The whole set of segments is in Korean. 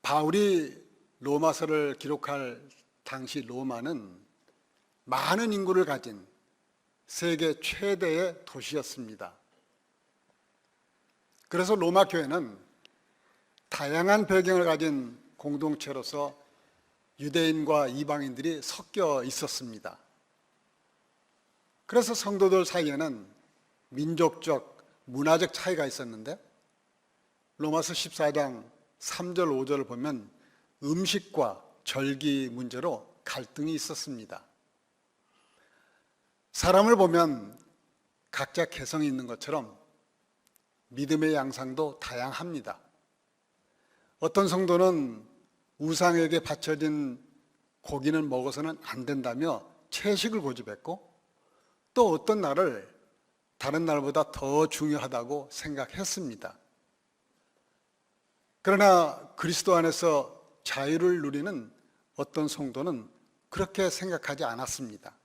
바울이 로마서를 기록할 당시 로마는 많은 인구를 가진 세계 최대의 도시였습니다. 그래서 로마 교회는 다양한 배경을 가진 공동체로서 유대인과 이방인들이 섞여 있었습니다. 그래서 성도들 사이에는 민족적, 문화적 차이가 있었는데 로마서 14장 3절, 5절을 보면 음식과 절기 문제로 갈등이 있었습니다. 사람을 보면 각자 개성이 있는 것처럼 믿음의 양상도 다양합니다. 어떤 성도는 우상에게 바쳐진 고기는 먹어서는 안 된다며 채식을 고집했고, 또 어떤 날을 다른 날보다 더 중요하다고 생각했습니다. 그러나 그리스도 안에서 자유를 누리는 어떤 성도는 그렇게 생각하지 않았습니다.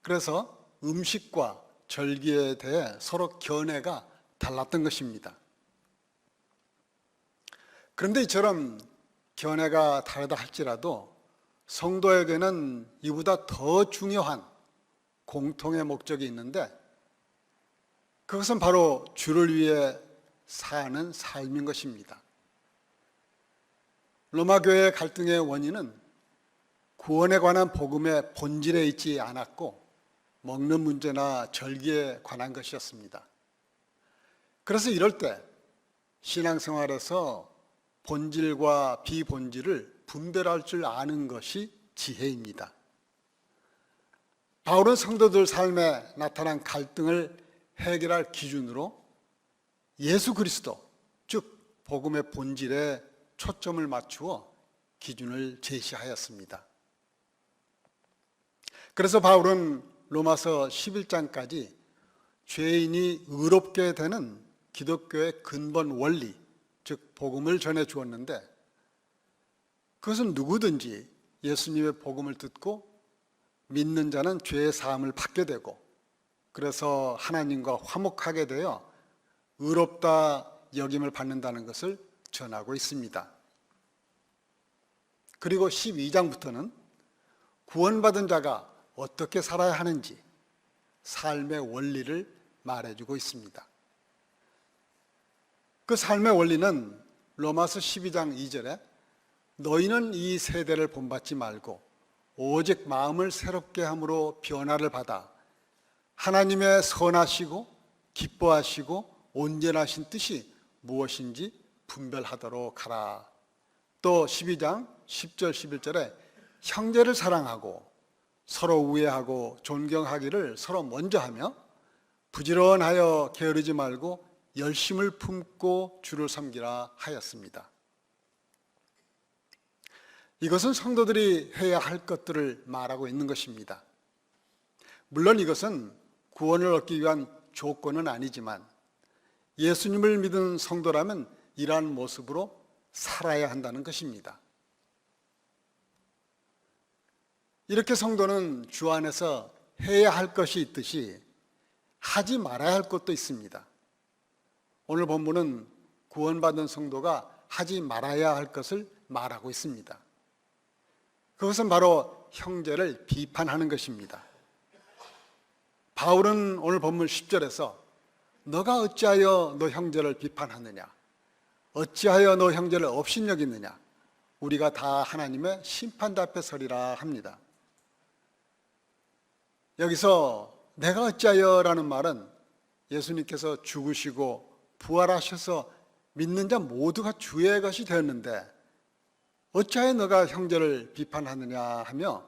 그래서 음식과 절기에 대해 서로 견해가 달랐던 것입니다. 그런데 이처럼 견해가 다르다 할지라도 성도에게는 이보다 더 중요한 공통의 목적이 있는데, 그것은 바로 주를 위해 사는 삶인 것입니다. 로마 교회의 갈등의 원인은 구원에 관한 복음의 본질에 있지 않았고 먹는 문제나 절기에 관한 것이었습니다. 그래서 이럴 때 신앙생활에서 본질과 비본질을 분별할 줄 아는 것이 지혜입니다. 바울은 성도들 삶에 나타난 갈등을 해결할 기준으로 예수 그리스도, 즉 복음의 본질에 초점을 맞추어 기준을 제시하였습니다. 그래서 바울은 로마서 11장까지 죄인이 의롭게 되는 기독교의 근본 원리, 즉 복음을 전해 주었는데, 그것은 누구든지 예수님의 복음을 듣고 믿는 자는 죄의 사함을 받게 되고, 그래서 하나님과 화목하게 되어 의롭다 여김을 받는다는 것을 전하고 있습니다. 그리고 12장부터는 구원받은 자가 어떻게 살아야 하는지 삶의 원리를 말해주고 있습니다. 그 삶의 원리는 로마서 12장 2절에 너희는 이 세대를 본받지 말고 오직 마음을 새롭게 함으로 변화를 받아 하나님의 선하시고 기뻐하시고 온전하신 뜻이 무엇인지 분별하도록 하라. 또 12장 10절 11절에 형제를 사랑하고 서로 우애하고 존경하기를 서로 먼저 하며 부지런하여 게으르지 말고 열심을 품고 주를 섬기라 하였습니다. 이것은 성도들이 해야 할 것들을 말하고 있는 것입니다. 물론 이것은 구원을 얻기 위한 조건은 아니지만 예수님을 믿은 성도라면 이러한 모습으로 살아야 한다는 것입니다. 이렇게 성도는 주 안에서 해야 할 것이 있듯이 하지 말아야 할 것도 있습니다. 오늘 본문은 구원받은 성도가 하지 말아야 할 것을 말하고 있습니다. 그것은 바로 형제를 비판하는 것입니다. 바울은 오늘 본문 10절에서 너가 어찌하여 너 형제를 비판하느냐, 어찌하여 너 형제를 업신여기느냐, 우리가 다 하나님의 심판대 앞에 서리라 합니다. 여기서 내가 어찌하여 라는 말은 예수님께서 죽으시고 부활하셔서 믿는 자 모두가 주의 것이 되었는데 어찌하여 너가 형제를 비판하느냐 하며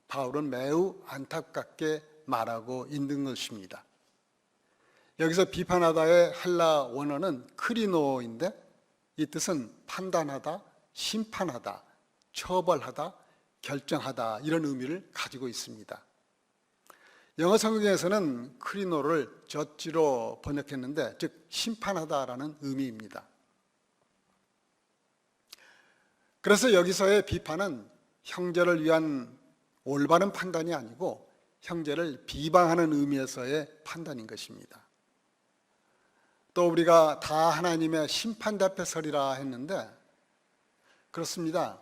바울은 매우 안타깝게 말하고 있는 것입니다. 여기서 비판하다의 헬라 원어는 크리노인데 이 뜻은 판단하다, 심판하다, 처벌하다, 결정하다 이런 의미를 가지고 있습니다. 영어 성경에서는 크리노를 저지로 번역했는데 즉 심판하다라는 의미입니다. 그래서 여기서의 비판은 형제를 위한 올바른 판단이 아니고 형제를 비방하는 의미에서의 판단인 것입니다. 또 우리가 다 하나님의 심판대 앞에 서리라 했는데 그렇습니다.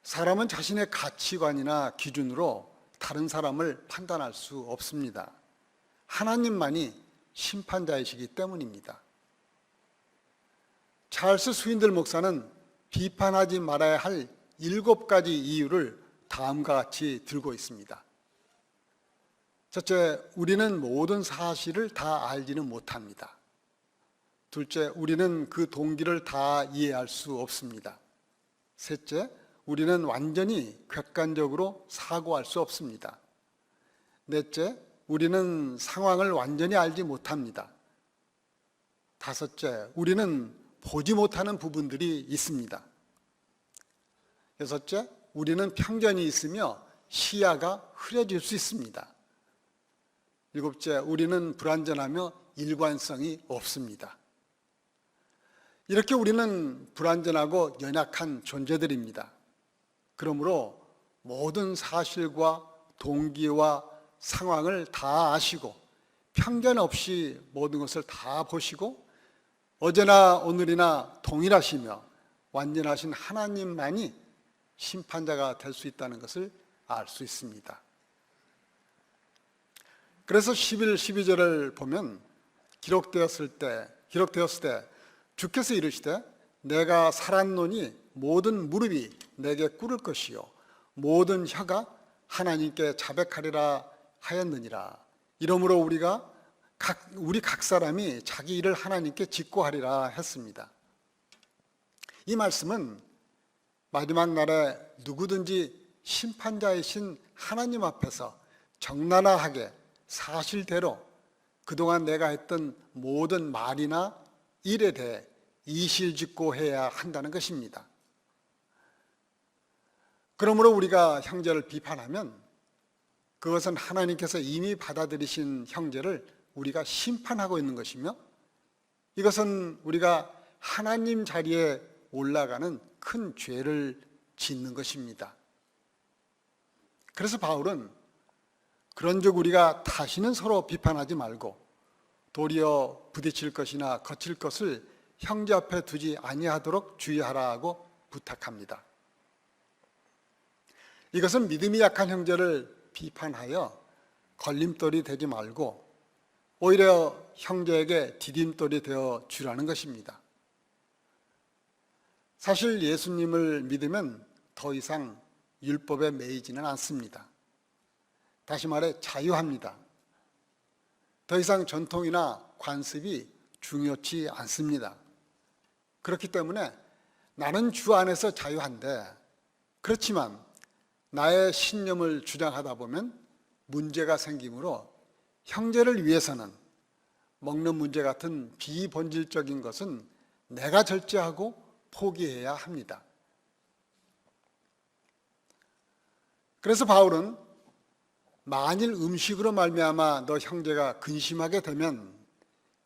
사람은 자신의 가치관이나 기준으로 다른 사람을 판단할 수 없습니다. 하나님만이 심판자이시기 때문입니다. 찰스 스윈들 목사는 비판하지 말아야 할 7가지 이유를 다음과 같이 들고 있습니다. 첫째, 우리는 모든 사실을 다 알지는 못합니다. 둘째, 우리는 그 동기를 다 이해할 수 없습니다. 셋째, 우리는 완전히 객관적으로 사고할 수 없습니다. 넷째, 우리는 상황을 완전히 알지 못합니다. 다섯째, 우리는 보지 못하는 부분들이 있습니다. 여섯째, 우리는 편견이 있으며 시야가 흐려질 수 있습니다. 일곱째, 우리는 불완전하며 일관성이 없습니다. 이렇게 우리는 불완전하고 연약한 존재들입니다. 그러므로 모든 사실과 동기와 상황을 다 아시고 편견 없이 모든 것을 다 보시고 어제나 오늘이나 동일하시며 완전하신 하나님만이 심판자가 될 수 있다는 것을 알 수 있습니다. 그래서 11, 12절을 보면 기록되었을 때 주께서 이르시되 내가 살았노니 모든 무릎이 내게 꿇을 것이요 모든 혀가 하나님께 자백하리라 하였느니라. 이러므로 우리 각 사람이 자기 일을 하나님께 직고하리라 했습니다. 이 말씀은 마지막 날에 누구든지 심판자이신 하나님 앞에서 적나라하게 사실대로 그동안 내가 했던 모든 말이나 일에 대해 이실직고해야 한다는 것입니다. 그러므로 우리가 형제를 비판하면 그것은 하나님께서 이미 받아들이신 형제를 우리가 심판하고 있는 것이며 이것은 우리가 하나님 자리에 올라가는 큰 죄를 짓는 것입니다. 그래서 바울은 그런즉 우리가 다시는 서로 비판하지 말고 도리어 부딪힐 것이나 거칠 것을 형제 앞에 두지 아니하도록 주의하라고 부탁합니다. 이것은 믿음이 약한 형제를 비판하여 걸림돌이 되지 말고 오히려 형제에게 디딤돌이 되어 주라는 것입니다. 사실 예수님을 믿으면 더 이상 율법에 매이지는 않습니다. 다시 말해 자유합니다. 더 이상 전통이나 관습이 중요치 않습니다. 그렇기 때문에 나는 주 안에서 자유한데 그렇지만 나의 신념을 주장하다 보면 문제가 생기므로 형제를 위해서는 먹는 문제 같은 비본질적인 것은 내가 절제하고 포기해야 합니다. 그래서 바울은 만일 음식으로 말미암아 너 형제가 근심하게 되면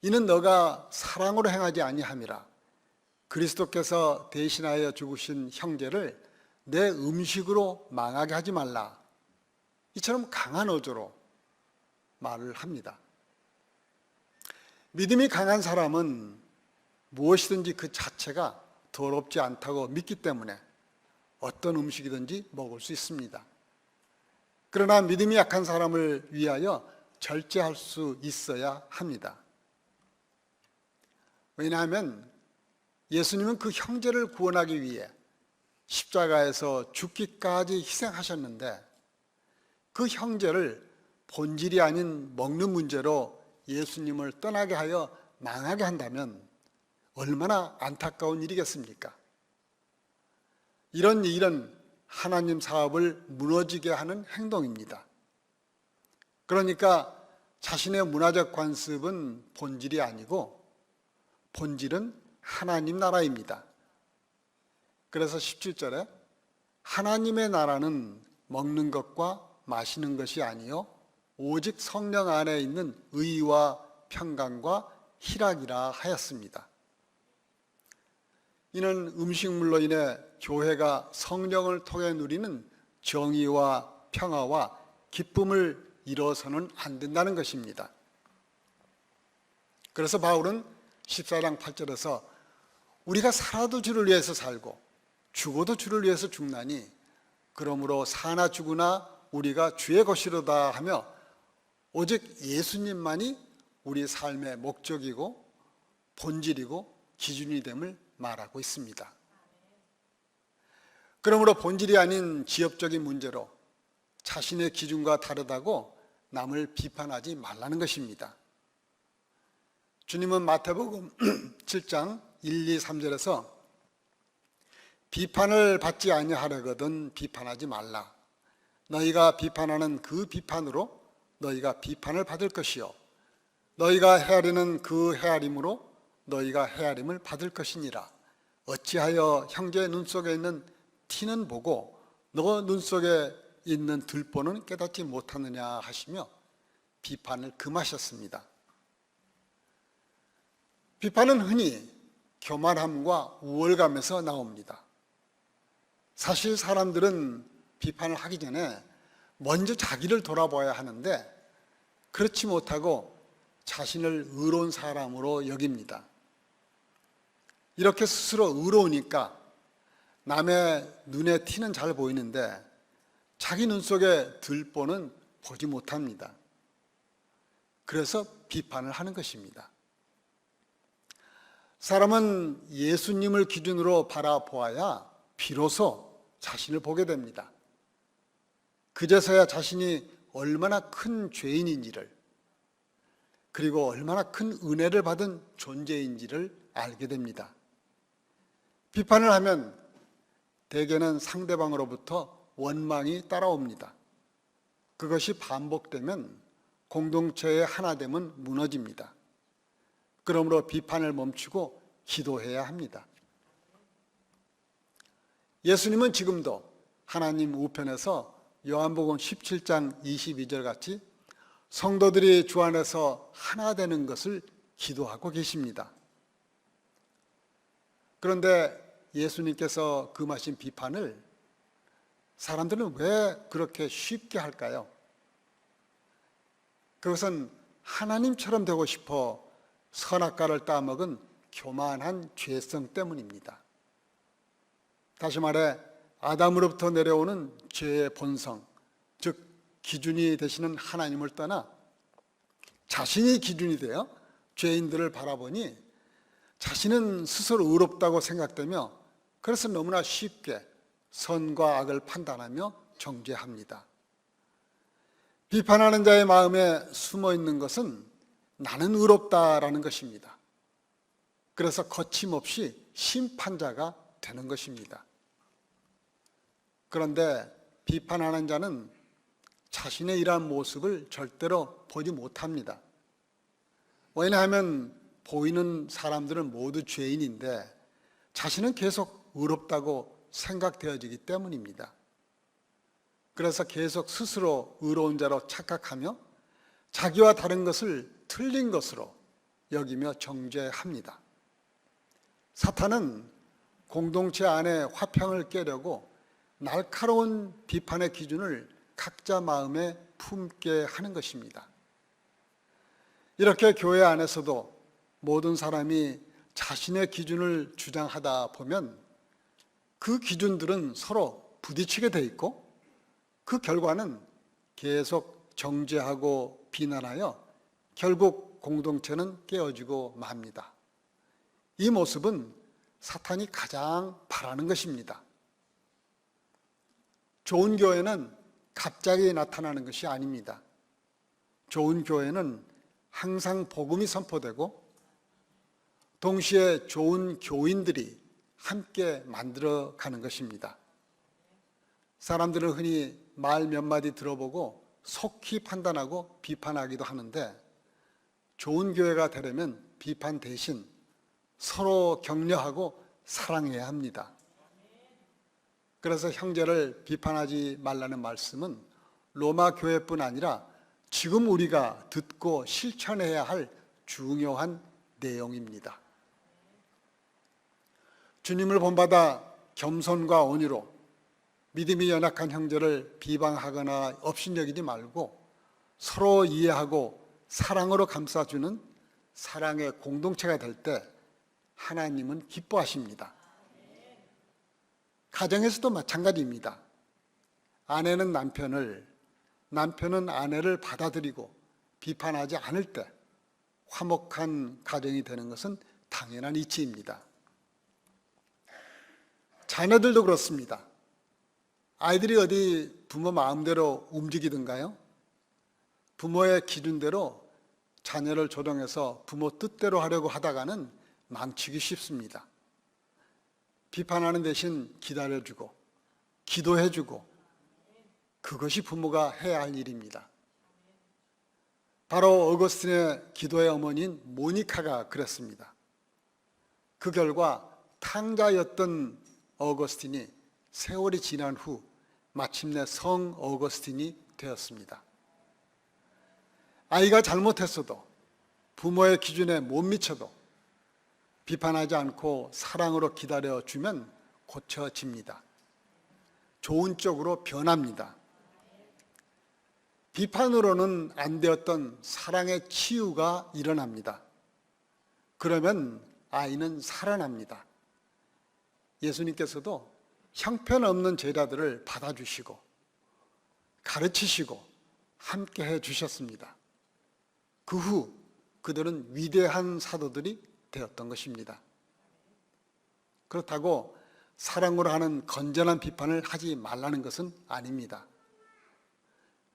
이는 너가 사랑으로 행하지 아니함이라. 그리스도께서 대신하여 죽으신 형제를 내 음식으로 망하게 하지 말라. 이처럼 강한 어조로 말을 합니다. 믿음이 강한 사람은 무엇이든지 그 자체가 더럽지 않다고 믿기 때문에 어떤 음식이든지 먹을 수 있습니다. 그러나 믿음이 약한 사람을 위하여 절제할 수 있어야 합니다. 왜냐하면 예수님은 그 형제를 구원하기 위해 십자가에서 죽기까지 희생하셨는데 그 형제를 본질이 아닌 먹는 문제로 예수님을 떠나게 하여 망하게 한다면 얼마나 안타까운 일이겠습니까? 이런 일은 하나님 사업을 무너지게 하는 행동입니다. 그러니까 자신의 문화적 관습은 본질이 아니고 본질은 하나님 나라입니다. 그래서 17절에 하나님의 나라는 먹는 것과 마시는 것이 아니요 오직 성령 안에 있는 의와 평강과 희락이라 하였습니다. 이는 음식물로 인해 교회가 성령을 통해 누리는 정의와 평화와 기쁨을 잃어서는 안 된다는 것입니다. 그래서 바울은 14장 8절에서 우리가 살아도 주를 위해서 살고 죽어도 주를 위해서 죽나니 그러므로 사나 죽으나 우리가 주의 것이로다 하며 오직 예수님만이 우리 삶의 목적이고 본질이고 기준이 됨을 말하고 있습니다. 그러므로 본질이 아닌 지엽적인 문제로 자신의 기준과 다르다고 남을 비판하지 말라는 것입니다. 주님은 마태복음 7장 1, 2, 3절에서 비판을 받지 아니하려거든 비판하지 말라. 너희가 비판하는 그 비판으로 너희가 비판을 받을 것이요 너희가 헤아리는 그 헤아림으로 너희가 헤아림을 받을 것이니라. 어찌하여 형제의 눈 속에 있는 티는 보고 너 눈 속에 있는 들보는 깨닫지 못하느냐 하시며 비판을 금하셨습니다. 비판은 흔히 교만함과 우월감에서 나옵니다. 사실 사람들은 비판을 하기 전에 먼저 자기를 돌아봐야 하는데 그렇지 못하고 자신을 의로운 사람으로 여깁니다. 이렇게 스스로 의로우니까 남의 눈에 티는 잘 보이는데 자기 눈 속에 들보는 보지 못합니다. 그래서 비판을 하는 것입니다. 사람은 예수님을 기준으로 바라보아야 비로소 자신을 보게 됩니다. 그제서야 자신이 얼마나 큰 죄인인지를 그리고 얼마나 큰 은혜를 받은 존재인지를 알게 됩니다. 비판을 하면 대개는 상대방으로부터 원망이 따라옵니다. 그것이 반복되면 공동체의 하나됨은 무너집니다. 그러므로 비판을 멈추고 기도해야 합니다. 예수님은 지금도 하나님 우편에서 요한복음 17장 22절 같이 성도들이 주 안에서 하나 되는 것을 기도하고 계십니다. 그런데 예수님께서 금하신 비판을 사람들은 왜 그렇게 쉽게 할까요? 그것은 하나님처럼 되고 싶어 선악과를 따먹은 교만한 죄성 때문입니다. 다시 말해 아담으로부터 내려오는 죄의 본성, 즉 기준이 되시는 하나님을 떠나 자신이 기준이 되어 죄인들을 바라보니 자신은 스스로 의롭다고 생각되며 그래서 너무나 쉽게 선과 악을 판단하며 정죄합니다. 비판하는 자의 마음에 숨어 있는 것은 나는 의롭다라는 것입니다. 그래서 거침없이 심판자가 되는 것입니다. 그런데 비판하는 자는 자신의 이러한 모습을 절대로 보지 못합니다. 왜냐하면 보이는 사람들은 모두 죄인인데 자신은 계속 의롭다고 생각되어지기 때문입니다. 그래서 계속 스스로 의로운 자로 착각하며 자기와 다른 것을 틀린 것으로 여기며 정죄합니다. 사탄은 공동체 안에 화평을 깨려고 날카로운 비판의 기준을 각자 마음에 품게 하는 것입니다. 이렇게 교회 안에서도 모든 사람이 자신의 기준을 주장하다 보면 그 기준들은 서로 부딪히게 돼 있고 그 결과는 계속 정죄하고 비난하여 결국 공동체는 깨어지고 맙니다. 이 모습은 사탄이 가장 바라는 것입니다. 좋은 교회는 갑자기 나타나는 것이 아닙니다. 좋은 교회는 항상 복음이 선포되고 동시에 좋은 교인들이 함께 만들어가는 것입니다. 사람들은 흔히 말 몇 마디 들어보고 속히 판단하고 비판하기도 하는데 좋은 교회가 되려면 비판 대신 서로 격려하고 사랑해야 합니다. 그래서 형제를 비판하지 말라는 말씀은 로마 교회뿐 아니라 지금 우리가 듣고 실천해야 할 중요한 내용입니다. 주님을 본받아 겸손과 온유로 믿음이 연약한 형제를 비방하거나 업신여기지 말고 서로 이해하고 사랑으로 감싸주는 사랑의 공동체가 될 때 하나님은 기뻐하십니다. 가정에서도 마찬가지입니다. 아내는 남편을, 남편은 아내를 받아들이고 비판하지 않을 때 화목한 가정이 되는 것은 당연한 이치입니다. 자녀들도 그렇습니다. 아이들이 어디 부모 마음대로 움직이던가요? 부모의 기준대로 자녀를 조정해서 부모 뜻대로 하려고 하다가는 망치기 쉽습니다. 비판하는 대신 기다려주고 기도해주고 그것이 부모가 해야 할 일입니다. 바로 어거스틴의 기도의 어머니인 모니카가 그랬습니다. 그 결과 탕자였던 어거스틴이 세월이 지난 후 마침내 성 어거스틴이 되었습니다. 아이가 잘못했어도 부모의 기준에 못 미쳐도 비판하지 않고 사랑으로 기다려주면 고쳐집니다. 좋은 쪽으로 변합니다. 비판으로는 안 되었던 사랑의 치유가 일어납니다. 그러면 아이는 살아납니다. 예수님께서도 형편없는 제자들을 받아주시고 가르치시고 함께 해주셨습니다. 그 후 그들은 위대한 사도들이 되었던 것입니다. 그렇다고 사랑으로 하는 건전한 비판을 하지 말라는 것은 아닙니다.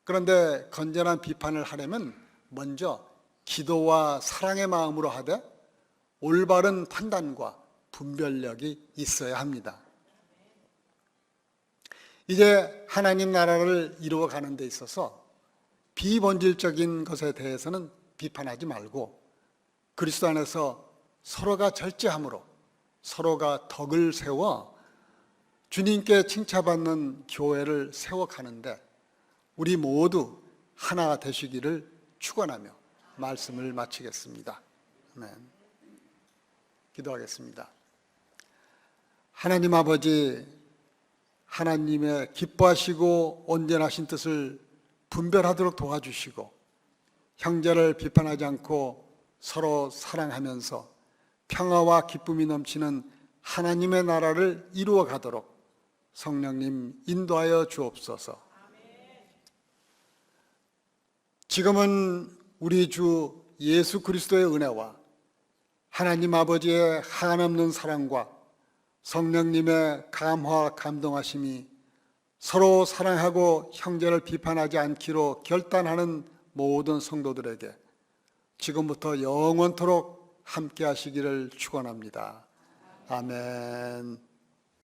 그런데 건전한 비판을 하려면 먼저 기도와 사랑의 마음으로 하되 올바른 판단과 분별력이 있어야 합니다. 이제 하나님 나라를 이루어가는 데 있어서 비본질적인 것에 대해서는 비판하지 말고 그리스도 안에서 서로가 절제함으로 서로가 덕을 세워 주님께 칭찬받는 교회를 세워가는데 우리 모두 하나 되시기를 축원하며 말씀을 마치겠습니다. 아멘. 기도하겠습니다. 하나님 아버지, 하나님의 기뻐하시고 온전하신 뜻을 분별하도록 도와주시고 형제를 비판하지 않고 서로 사랑하면서 평화와 기쁨이 넘치는 하나님의 나라를 이루어 가도록 성령님 인도하여 주옵소서. 지금은 우리 주 예수 그리스도의 은혜와 하나님 아버지의 한없는 사랑과 성령님의 감화 감동하심이 서로 사랑하고 형제를 비판하지 않기로 결단하는 모든 성도들에게 지금부터 영원토록 함께 하시기를 축원합니다. 아멘.